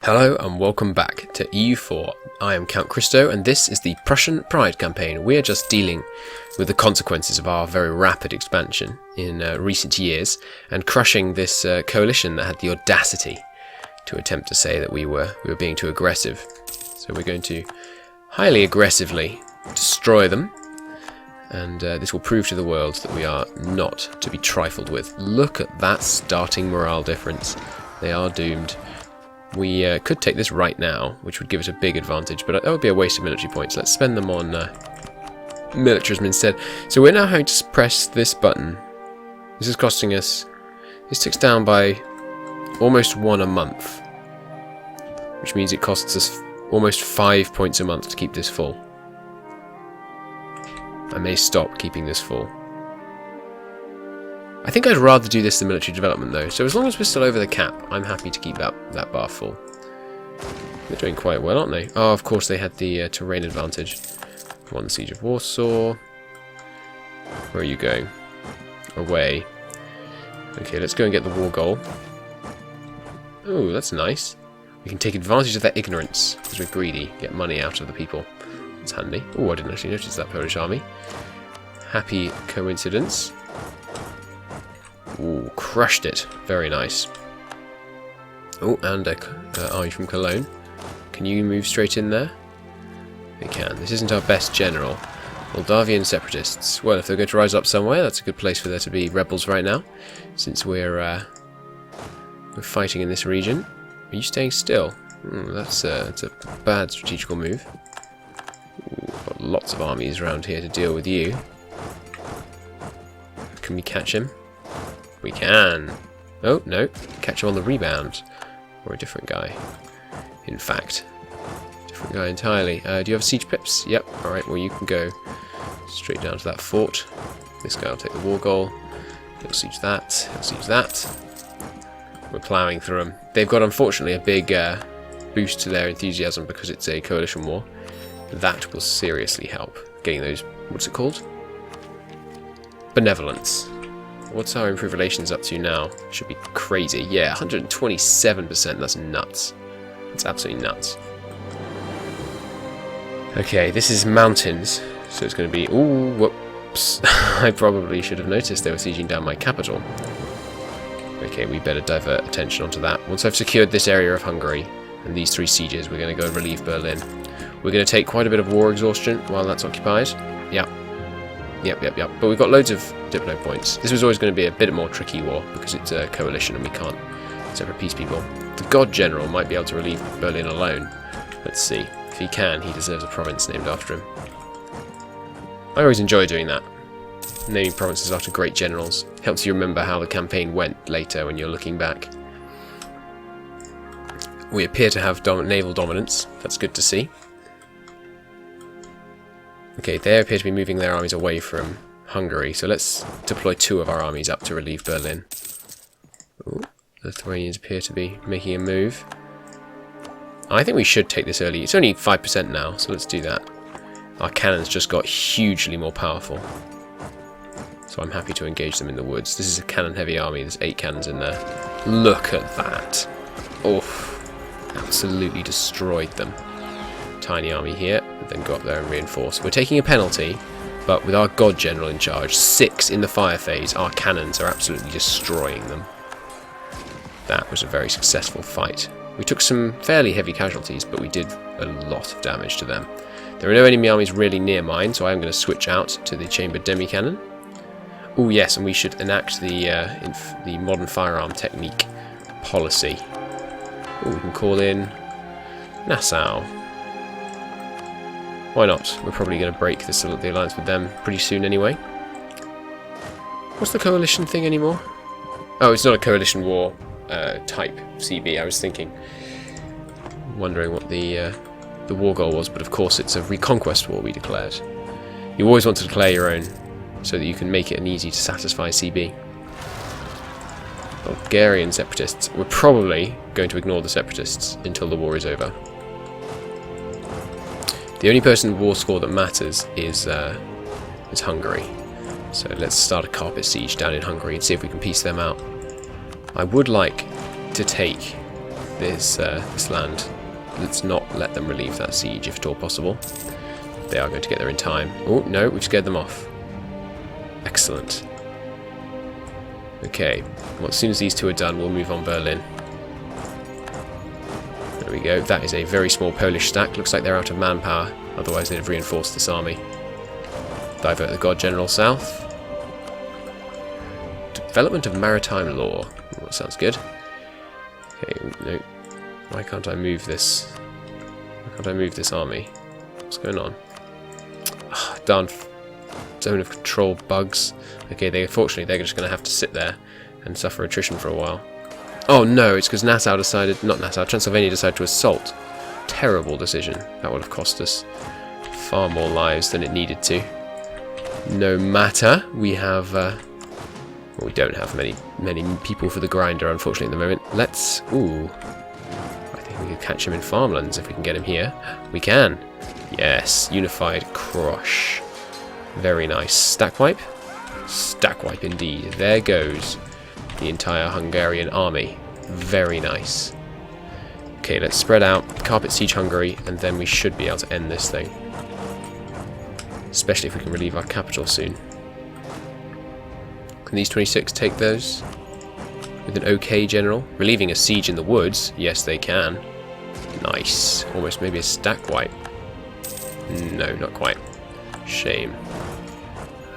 Hello and welcome back to EU4. I am Count Christo and this is the Prussian Pride campaign. We are just dealing with the consequences of our very rapid expansion in recent years and crushing this coalition that had the audacity to attempt to say that we were being too aggressive. So we're going to highly aggressively destroy them, and this will prove to the world that we are not to be trifled with. Look at that starting morale difference. They are doomed. We could take this right now, which would give us a big advantage, but that would be a waste of military points. Let's spend them on militarism instead. So we're now having to press this button. This is costing us... This ticks down by almost 1 a month, which means it costs us almost 5 points a month to keep this full. I may stop keeping this full. I think I'd rather do this than military development though, so as long as we're still over the cap, I'm happy to keep that bar full. They're doing quite well, aren't they? Oh, of course they had the terrain advantage. Won the Siege of Warsaw. Where are you going? Away. Okay, let's go and get the war goal. Oh, that's nice. We can take advantage of their ignorance, because we're greedy, get money out of the people. That's handy. Oh, I didn't actually notice that Polish army. Happy coincidence. Ooh, crushed it. Very nice. Oh, and are you from Cologne? Can you move straight in there? We can. This isn't our best general. Moldavian separatists. Well, if they're going to rise up somewhere, that's a good place for there to be rebels right now, since we're fighting in this region. Are you staying still? That's a bad strategical move. Ooh, got lots of armies around here to deal with you. Can we catch him? We can. Oh, no. Catch him on the rebound. Or a different guy. In fact. Different guy entirely. Do you have siege pips? Yep. Alright, well you can go straight down to that fort. This guy will take the war goal. He'll siege that. He'll siege that. We're ploughing through them. They've got, unfortunately, a big boost to their enthusiasm because it's a coalition war. That will seriously help. Getting those... What's it called? Benevolence. What's our improved relations up to now? Should be crazy. Yeah, 127%. That's nuts. That's absolutely nuts. Okay, this is mountains. So it's going to be... Ooh, whoops. I probably should have noticed they were sieging down my capital. Okay, we better divert attention onto that. Once I've secured this area of Hungary and these 3 sieges, we're going to go and relieve Berlin. We're going to take quite a bit of war exhaustion while that's occupied. Yeah. Yep. But we've got loads of diplo points. This was always going to be a bit more tricky war because it's a coalition and we can't separate peace people. The God General might be able to relieve Berlin alone. Let's see. If he can, he deserves a province named after him. I always enjoy doing that. Naming provinces after great generals. Helps you remember how the campaign went later when you're looking back. We appear to have naval dominance. That's good to see. Okay, they appear to be moving their armies away from Hungary, so let's deploy 2 of our armies up to relieve Berlin. Ooh, the Lithuanians appear to be making a move. I think we should take this early. It's only 5% now, so let's do that. Our cannons just got hugely more powerful, so I'm happy to engage them in the woods. This is a cannon-heavy army. There's 8 cannons in there. Look at that. Oof. Absolutely destroyed them. Tiny army here, and then go up there and reinforce. We're taking a penalty, but with our God General in charge, 6 in the fire phase, our cannons are absolutely destroying them. That was a very successful fight. We took some fairly heavy casualties, but we did a lot of damage to them. There are no enemy armies really near mine, so I'm going to switch out to the chambered demi-cannon. Oh yes, and we should enact the modern firearm technique policy. Oh, we can call in Nassau. Why not? We're probably going to break the alliance with them pretty soon anyway. What's the coalition thing anymore? Oh, it's not a coalition war type CB, I was thinking. Wondering what the war goal was, but of course it's a reconquest war we declared. You always want to declare your own, so that you can make it an easy to satisfy CB. Bulgarian separatists. We're probably going to ignore the separatists until the war is over. The only person war score that matters is Hungary. So let's start a carpet siege down in Hungary and see if we can piece them out. I would like to take this land. Let's not let them relieve that siege if at all possible. They are going to get there in time. Oh, no, we've scared them off. Excellent. Okay, well, as soon as these two are done, we'll move on Berlin. There we go. That is a very small Polish stack. Looks like they're out of manpower. Otherwise, they'd have reinforced this army. Divert the God General south. Development of maritime law. Oh, that sounds good. Okay, no. Why can't I move this? Why can't I move this army? What's going on? Oh, darn zone of control bugs. Okay, unfortunately they're just going to have to sit there and suffer attrition for a while. Oh no, it's because Transylvania decided to assault. Terrible decision. That would have cost us far more lives than it needed to. No matter, we have... well, we don't have many people for the grinder, unfortunately, at the moment. Let's... Ooh. I think we could catch him in farmlands if we can get him here. We can. Yes. Unified crush. Very nice. Stack wipe? Stack wipe indeed. There goes the entire Hungarian army. Very nice. Okay, let's spread out, carpet siege Hungary, and then we should be able to end this thing. Especially if we can relieve our capital soon. Can these 26 take those? With an okay general? Relieving a siege in the woods? Yes, they can. Nice. Almost maybe a stack wipe. No, not quite. Shame.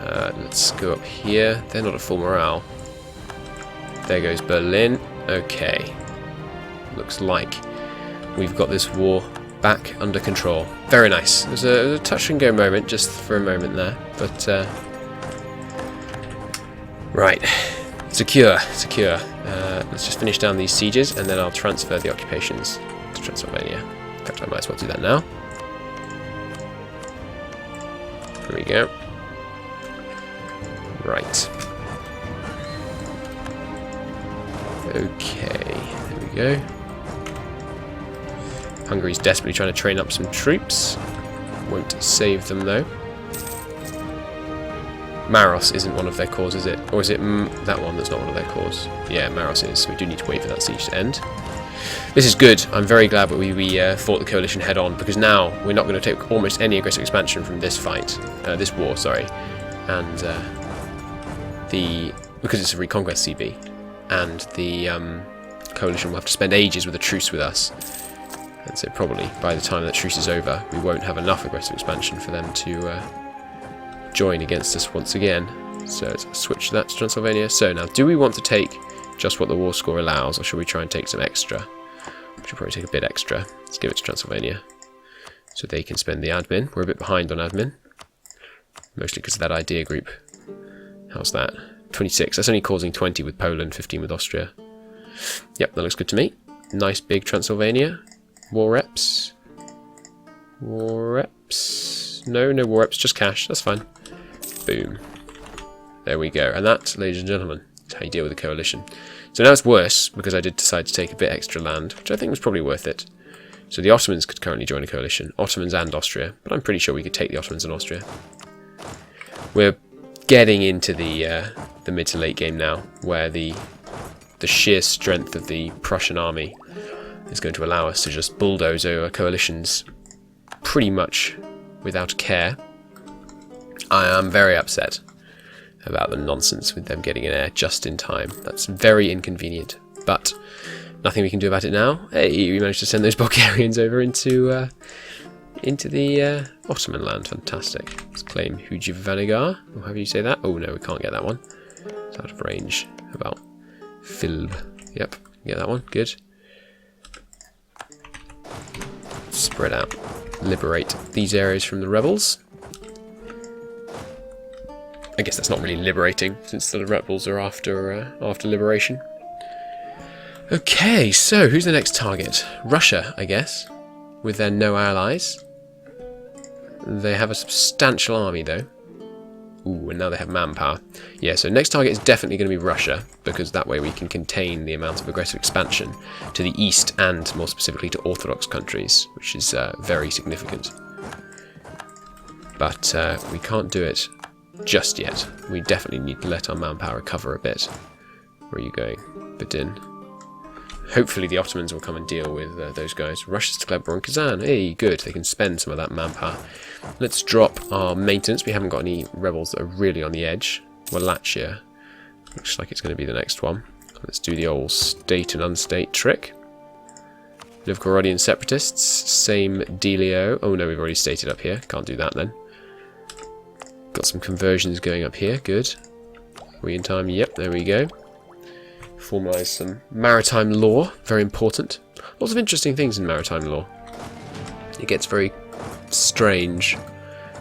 Let's go up here. They're not at full morale. There goes Berlin. Okay. Looks like we've got this war back under control. Very nice. It was a touch and go moment just for a moment there. But, right. Secure. Let's just finish down these sieges and then I'll transfer the occupations to Transylvania. In fact, I might as well do that now. There we go. Right. Okay, there we go. Hungary's desperately trying to train up some troops. Won't save them though. Maros isn't one of their cores, is it? Or is it that one that's not one of their cores? Yeah, Maros is, so we do need to wait for that siege to end. This is good. I'm very glad that we fought the coalition head on, because now we're not going to take almost any aggressive expansion from this fight. This war, sorry. And because it's a reconquest CB. And the coalition will have to spend ages with a truce with us. And so probably by the time that truce is over, we won't have enough aggressive expansion for them to join against us once again. So let's switch that to Transylvania. So now, do we want to take just what the war score allows, or should we try and take some extra? We should probably take a bit extra. Let's give it to Transylvania. So they can spend the admin. We're a bit behind on admin. Mostly because of that idea group. How's that? 26. That's only causing 20 with Poland, 15 with Austria. Yep, that looks good to me. Nice big Transylvania. War reps. War reps. No war reps, just cash. That's fine. Boom. There we go. And that, ladies and gentlemen, is how you deal with a coalition. So now it's worse, because I did decide to take a bit extra land, which I think was probably worth it. So the Ottomans could currently join a coalition. Ottomans and Austria. But I'm pretty sure we could take the Ottomans and Austria. We're getting into the mid to late game now, where the sheer strength of the Prussian army is going to allow us to just bulldoze over coalitions pretty much without care. I am very upset about the nonsense with them getting an heir just in time. That's very inconvenient, but nothing we can do about it now. Hey, we managed to send those Bulgarians over into the Ottoman land. Fantastic. Let's claim Hujivanagar, or however you say that. Oh no, we can't get that one. It's out of range. How about Filb? Yep, get that one. Good. Spread out. Liberate these areas from the rebels. I guess that's not really liberating, since the rebels are after liberation. Okay, so who's the next target? Russia, I guess, with their no allies. They have a substantial army, though. Ooh, and now they have manpower. Yeah, so next target is definitely going to be Russia, because that way we can contain the amount of aggressive expansion to the east and, more specifically, to Orthodox countries, which is very significant. But we can't do it just yet. We definitely need to let our manpower recover a bit. Where are you going? Bedin. Hopefully the Ottomans will come and deal with those guys. Russia's declared war on Kazan. Hey, good. They can spend some of that manpower. Let's drop our maintenance. We haven't got any rebels that are really on the edge. Wallachia. Looks like it's going to be the next one. Let's do the old state and unstate trick. Novgorodian separatists. Same dealio. Oh no, we've already stated up here. Can't do that then. Got some conversions going up here. Good. Are we in time? Yep, there we go. Formalise some maritime law. Very important. Lots of interesting things in maritime law. It gets very strange.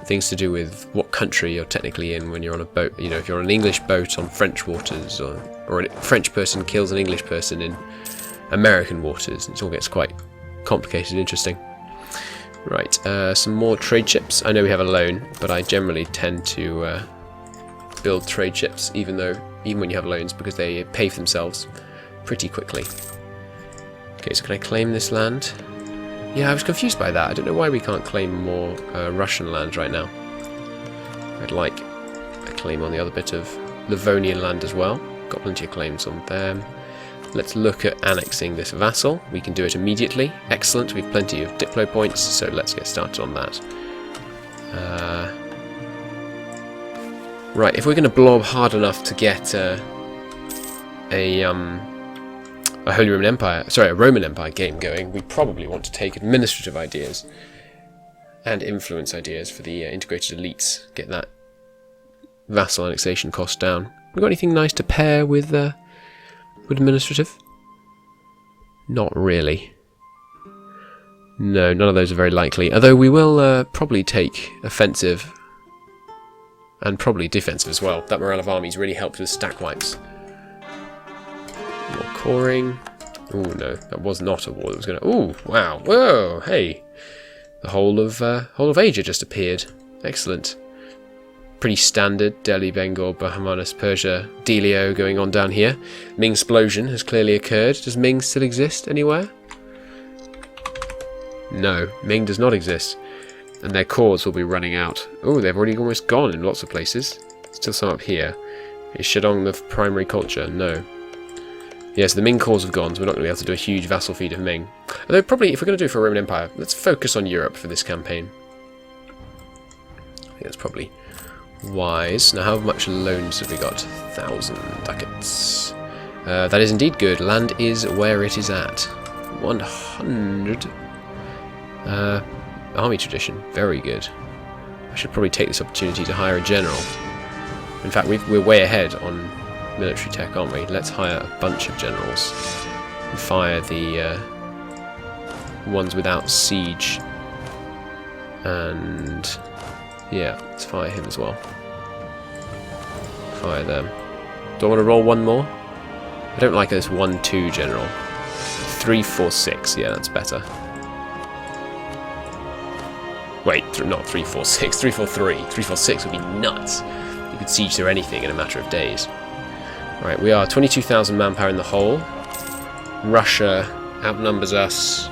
Things to do with what country you're technically in when you're on a boat. You know, if you're on an English boat on French waters, or a French person kills an English person in American waters. It all gets quite complicated and interesting. Right, some more trade ships. I know we have a loan, but I generally tend to build trade ships, even when you have loans, because they pay for themselves pretty quickly. Okay, so can I claim this land? Yeah, I was confused by that. I don't know why we can't claim more Russian land right now. I'd like a claim on the other bit of Livonian land as well. Got plenty of claims on them. Let's look at annexing this vassal. We can do it immediately. Excellent, we have plenty of diplo points, so let's get started on that. Right, if we're going to blob hard enough to get a Holy Roman Empire, sorry, a Roman Empire game going, we probably want to take administrative ideas and influence ideas for the integrated elites. Get that vassal annexation cost down. We got anything nice to pair with administrative? Not really. No, none of those are very likely. Although we will probably take offensive and probably defensive as well. That morale of armies really helps with stack wipes. More coring. Oh no, that was not a war that was going to... Oh, wow. Whoa, hey. The whole of Asia just appeared. Excellent. Pretty standard. Delhi, Bengal, Bahmanis, Persia, Delio going on down here. Ming explosion has clearly occurred. Does Ming still exist anywhere? No, Ming does not exist. And their cores will be running out. Oh, they've already almost gone in lots of places. Still some up here. Is Shedong the primary culture? No. Yes, the Ming cores have gone, so we're not going to be able to do a huge vassal feed of Ming. Although probably, if we're going to do it for a Roman Empire, let's focus on Europe for this campaign. I think that's probably wise. Now, how much loans have we got? 1,000 ducats. That is indeed good. Land is where it is at. 100. Army tradition. Very good. I should probably take this opportunity to hire a general. In fact, we're way ahead on military tech, aren't we? Let's hire a bunch of generals and fire the ones without siege. And yeah, let's fire him as well. Fire them. Do I want to roll one more? I don't like this 1-2 general. 3-4-6. Yeah, that's better. Wait, not 3-4-6. 3-4-3. 3-4-6 would be nuts. You could siege through anything in a matter of days. Right, we are 22,000 manpower in the whole. Russia outnumbers us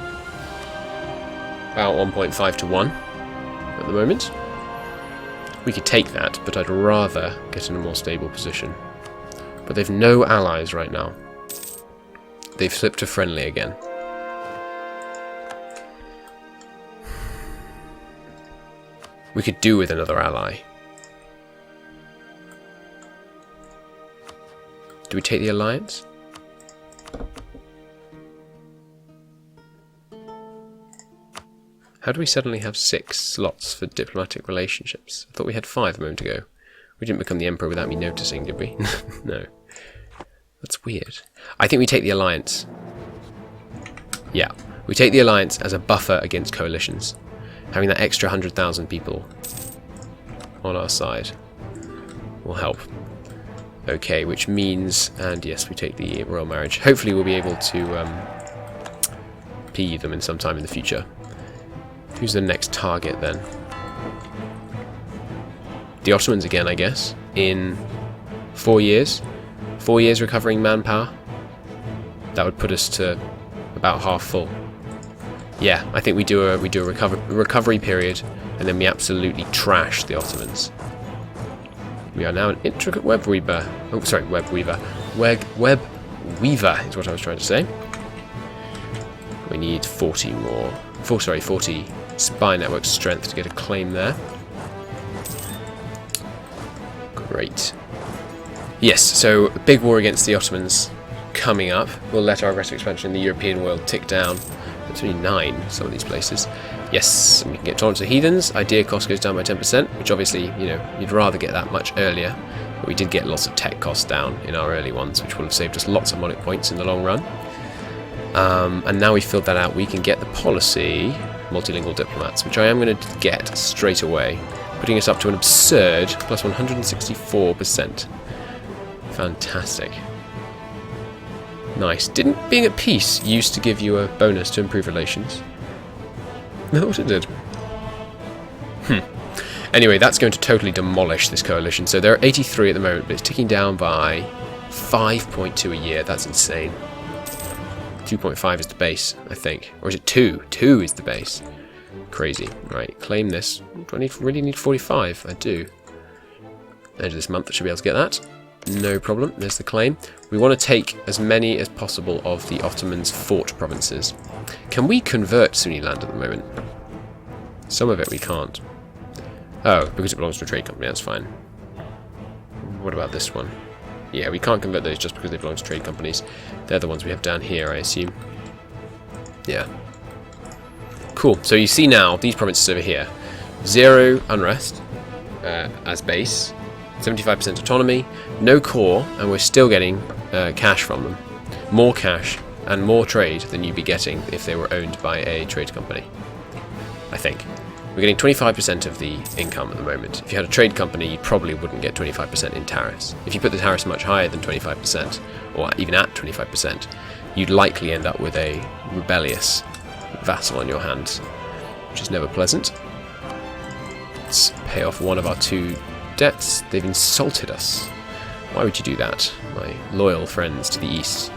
about 1.5 to 1 at the moment. We could take that, but I'd rather get in a more stable position. But they've no allies right now. They've slipped to friendly again. We could do with another ally. Do we take the alliance? How do we suddenly have 6 slots for diplomatic relationships? I thought we had 5 a moment ago. We didn't become the emperor without me noticing, did we? No. That's weird. I think we take the alliance. Yeah, we take the alliance as a buffer against coalitions. Having that extra 100,000 people on our side will help. Okay, which means, and yes, we take the royal marriage. Hopefully we'll be able to PE them in some time in the future. Who's the next target then? The Ottomans again, I guess, in 4 years. 4 years recovering manpower. That would put us to about half full. Yeah, I think we do a recovery period, and then we absolutely trash the Ottomans. We are now an intricate web weaver. Oh, sorry, web weaver. Web weaver is what I was trying to say. need 40 more. 40 spy network strength to get a claim there. Great. Yes, so big war against the Ottomans coming up. We'll let our aggressive expansion in the European world tick down. It's only 9, some of these places. Yes, and we can get tolerance of heathens. Idea cost goes down by 10%, which obviously, you know, you'd rather get that much earlier. But we did get lots of tech costs down in our early ones, which will have saved us lots of monic points in the long run. And now we've filled that out, we can get the policy multilingual diplomats, which I am going to get straight away, putting us up to an absurd plus 164%. Fantastic. Nice. Didn't being at peace used to give you a bonus to improve relations? I thought it did. Anyway, that's going to totally demolish this coalition. So they're 83 at the moment, but it's ticking down by 5.2 a year. That's insane. 2.5 is the base, I think. Or is it 2? 2 is the base. Crazy. Right, claim this. Do I really need 45? I do. End of this month, I should be able to get that. No problem. There's the claim. We want to take as many as possible of the Ottomans' fort provinces. Can we convert Sunni land at the moment? Some of it we can't. Oh, because it belongs to a trade company, that's fine. What about this one? Yeah, we can't convert those just because they belong to trade companies. They're the ones we have down here, I assume. Yeah. Cool. So you see now, these provinces over here. 0 unrest as base. 75% autonomy. No core, and we're still getting cash from them. More cash and more trade than you'd be getting if they were owned by a trade company. I think. We're getting 25% of the income at the moment. If you had a trade company, you probably wouldn't get 25% in tariffs. If you put the tariffs much higher than 25%, or even at 25%, you'd likely end up with a rebellious vassal on your hands, which is never pleasant. Let's pay off one of our 2 debts. They've insulted us. Why would you do that, my loyal friends to the east?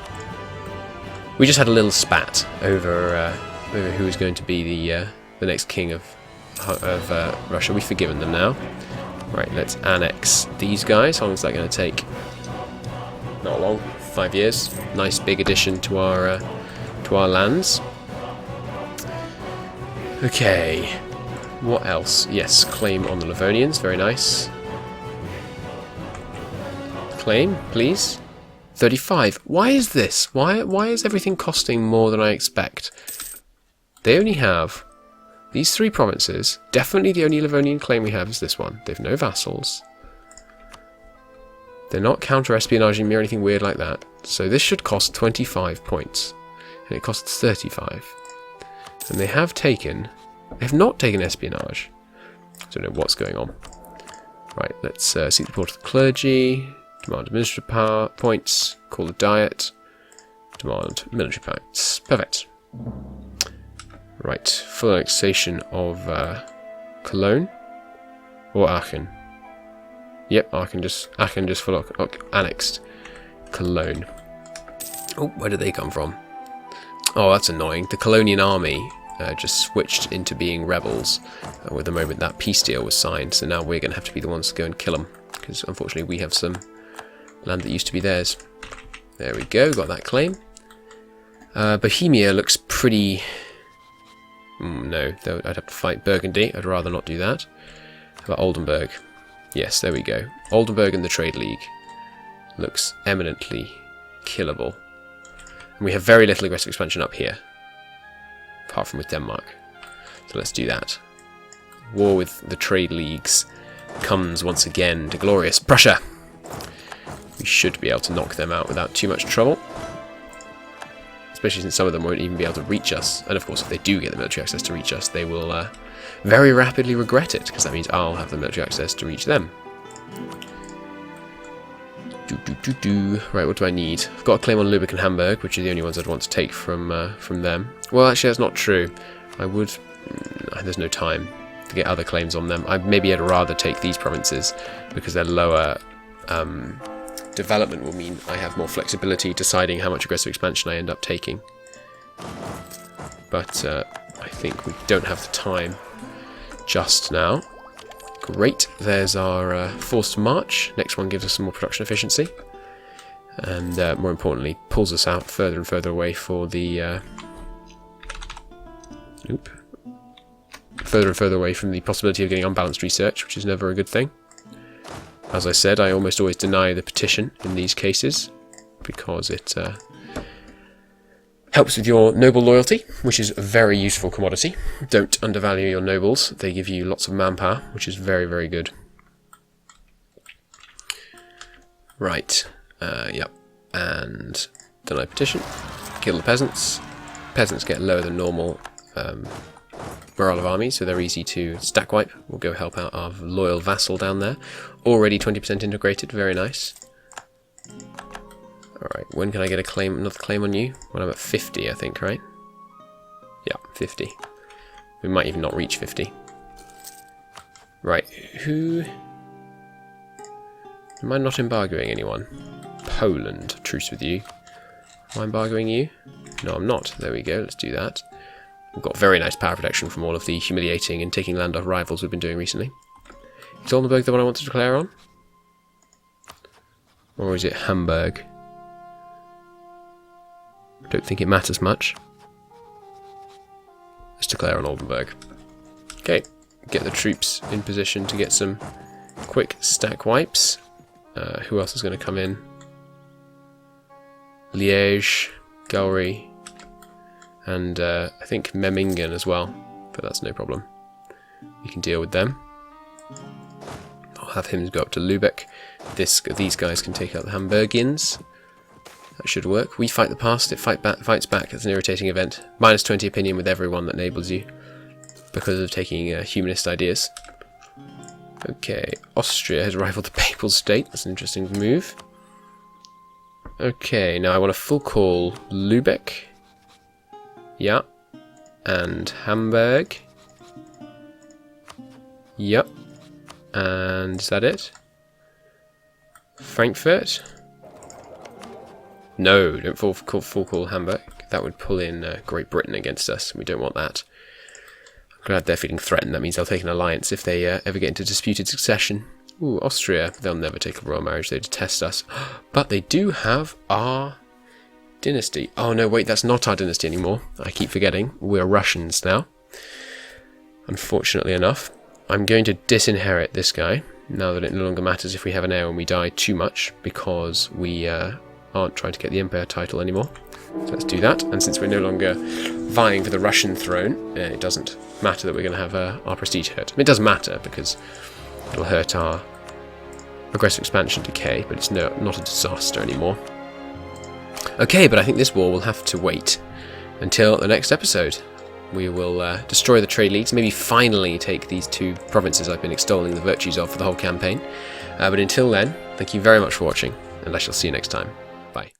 We just had a little spat over who was going to be the next king of Russia. We've forgiven them now. Right, let's annex these guys. How long is that going to take? Not long. 5 years. Nice big addition to our lands. Okay. What else? Yes, claim on the Livonians. Very nice. Claim, please. 35. Why is this? Why is everything costing more than I expect? They only have these 3 provinces. Definitely the only Livonian claim we have is this one. They've no vassals. They're not counter-espionaging me or anything weird like that. So this should cost 25 points. And it costs 35. And they have taken... They have not taken espionage. I don't know what's going on. Right, let's seek the support of the clergy. Demand administrative power points. Call the diet. Demand military points. Perfect. Right, full annexation of Cologne or Aachen. Yep, Aachen just full annexed Cologne. Oh, where did they come from? Oh, that's annoying. The Colonian army just switched into being rebels with the moment that peace deal was signed. So now we're going to have to be the ones to go and kill them, because unfortunately we have some land that used to be theirs. There we go, got that claim. Bohemia looks pretty... no, I'd have to fight Burgundy. I'd rather not do that. How about Oldenburg? Yes, there we go. Oldenburg and the Trade League looks eminently killable. And we have very little aggressive expansion up here, apart from with Denmark. So let's do that. War with the Trade Leagues comes once again to glorious Prussia. We should be able to knock them out without too much trouble. Especially since some of them won't even be able to reach us. And of course, if they do get the military access to reach us, they will very rapidly regret it, because that means I'll have the military access to reach them. Right, what do I need? I've got a claim on Lübeck and Hamburg, which are the only ones I'd want to take from them. Well, actually, that's not true. I would... there's no time to get other claims on them. Maybe I'd rather take these provinces, because they're lower... development will mean I have more flexibility deciding how much aggressive expansion I end up taking. But I think we don't have the time just now. Great, there's our forced march. Next one gives us some more production efficiency. And more importantly, pulls us out further and further away for the Oop. Further and further away from the possibility of getting unbalanced research, which is never a good thing. As I said, I almost always deny the petition in these cases, because it helps with your noble loyalty, which is a very useful commodity. Don't undervalue your nobles. They give you lots of manpower, which is very, very good. Right. Yep. And deny petition. Kill the peasants. Peasants get lower than normal morale of armies, so they're easy to stack wipe. We'll go help out our loyal vassal down there. Already 20% integrated. Very nice. Alright, when can I get another claim on you? When I'm at 50, I think, right? Yeah, 50. We might even not reach 50. Right, who... Am I not embargoing anyone? Poland, truce with you. Am I embargoing you? No, I'm not. There we go, let's do that. We've got very nice power protection from all of the humiliating and taking land off rivals we've been doing recently. Is Oldenburg the one I want to declare on? Or is it Hamburg? I don't think it matters much. Let's declare on Oldenburg. Okay, get the troops in position to get some quick stack wipes. Who else is going to come in? Liège, Gowrie, and I think Memmingen as well, but that's no problem. You can deal with them. I'll have him go up to Lübeck. These guys can take out the Hamburgians. That should work. We fight the past, it fights back. It's an irritating event. Minus 20 opinion with everyone that enables you because of taking humanist ideas. Okay, Austria has rivaled the Papal State. That's an interesting move. Okay, now I want to full call Lübeck. Yeah. And Hamburg. Yep. And is that it? Frankfurt? No, don't full call Hamburg. That would pull in Great Britain against us. We don't want that. I'm glad they're feeling threatened. That means they'll take an alliance if they ever get into disputed succession. Ooh, Austria. They'll never take a royal marriage. They detest us. But they do have our dynasty. Oh no, wait, that's not our dynasty anymore. I keep forgetting. We're Russians now. Unfortunately enough. I'm going to disinherit this guy, now that it no longer matters if we have an heir when we die too much, because we aren't trying to get the Empire title anymore. So let's do that, and since we're no longer vying for the Russian throne, it doesn't matter that we're going to have our prestige hurt. I mean, it does matter, because it'll hurt our aggressive expansion decay, but it's not a disaster anymore. Okay, but I think this war will have to wait until the next episode. We will destroy the trade leagues, maybe finally take these two provinces I've been extolling the virtues of for the whole campaign. But until then, thank you very much for watching, and I shall see you next time. Bye.